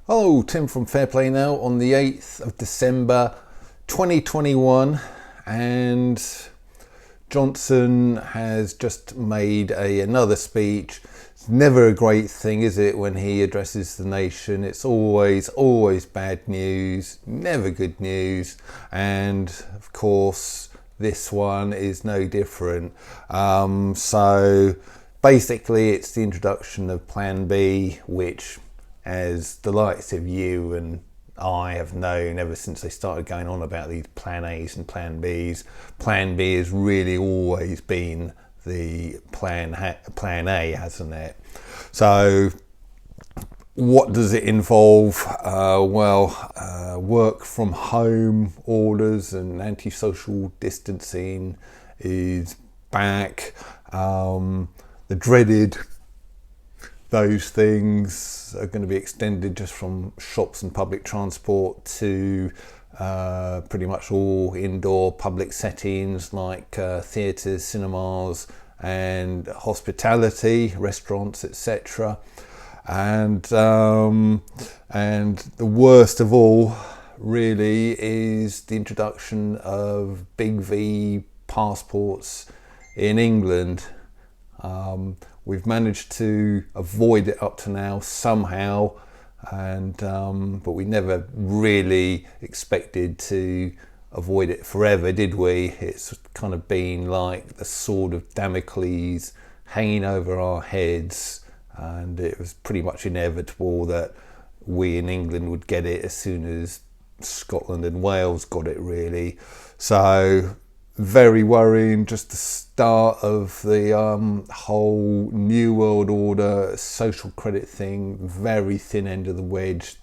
Hello, Tim from Fair Play Now on the 8th of December 2021, and Johnson has just made another speech. It's never a great thing, is it, when he addresses the nation? It's always bad news, never good news, and of course this one is no different. So basically it's the introduction of Plan B, which, as the likes of you and I have known ever since they started going on about these Plan A's and Plan B's, Plan B has really always been the Plan A, hasn't it? So what does it involve? Work from home orders and anti-social distancing is back. The dreaded those things are going to be extended just from shops and public transport to pretty much all indoor public settings like theatres, cinemas and hospitality, restaurants, etc. And the worst of all really is the introduction of big V passports in England. We've managed to avoid it up to now somehow, and but we never really expected to avoid it forever, did we? It's kind of been like the sword of Damocles hanging over our heads, and it was pretty much inevitable that we in England would get it as soon as Scotland and Wales got it, really. So very worrying, just the start of the whole New World Order social credit thing, very thin end of the wedge.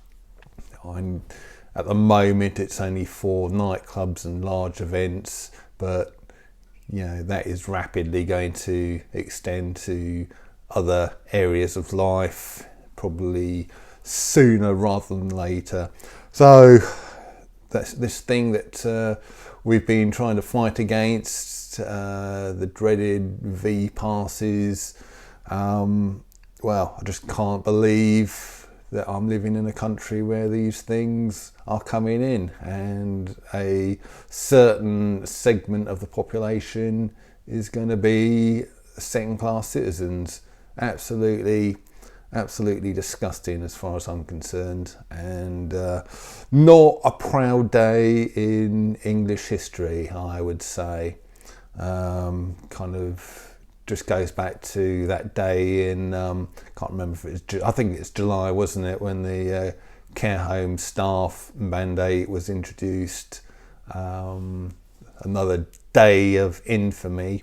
At the moment it's only for nightclubs and large events, but you know that is rapidly going to extend to other areas of life, probably sooner rather than later. So that's this thing that we've been trying to fight against, the dreaded V passes. I just can't believe that I'm living in a country where these things are coming in, and a certain segment of the population is going to be second-class citizens. Absolutely disgusting as far as I'm concerned, and not a proud day in English history, I would say. Kind of just goes back to that day in, can't remember if it's, I think it's July, wasn't it, when the care home staff mandate was introduced. Another day of infamy,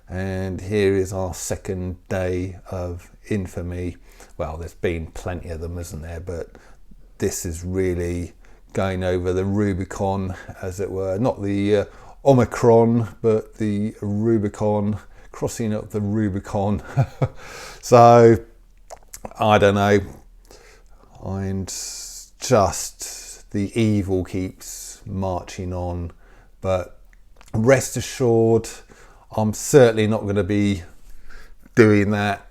and here is our second day of infamy. Well, there's been plenty of them, isn't there? But this is really going over the Rubicon, as it were. Not the Omicron, but the Rubicon, crossing up the Rubicon. So, I don't know. I'm just, the evil keeps marching on. But rest assured, I'm certainly not going to be doing that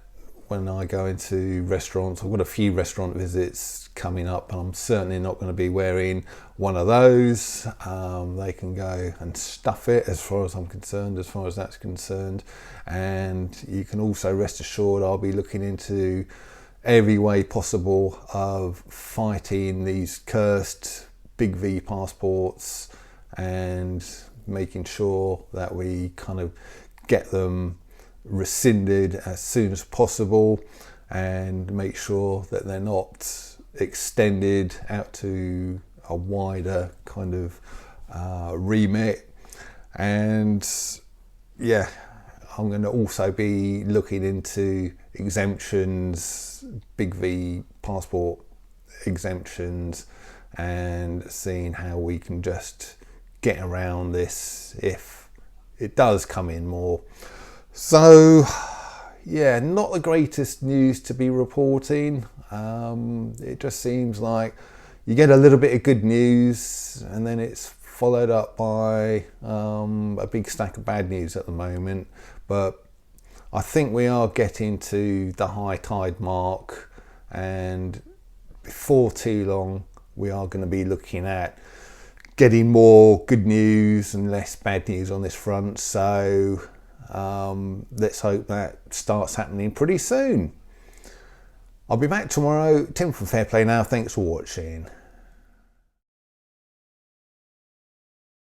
when I go into restaurants. I've got a few restaurant visits coming up, and I'm certainly not going to be wearing one of those. They can go and stuff it, as far as I'm concerned, as far as that's concerned. And you can also rest assured I'll be looking into every way possible of fighting these cursed big V passports and making sure that we kind of get them rescinded as soon as possible, and make sure that they're not extended out to a wider kind of remit. And yeah, I'm going to also be looking into exemptions, big V passport exemptions, and seeing how we can just get around this if it does come in more. So yeah, not the greatest news to be reporting. It just seems like you get a little bit of good news and then it's followed up by a big stack of bad news at the moment. But I think we are getting to the high tide mark, and before too long we are going to be looking at getting more good news and less bad news on this front. So let's hope that starts happening pretty soon. I'll be back tomorrow. Tim from Fair Play Now. Thanks for watching.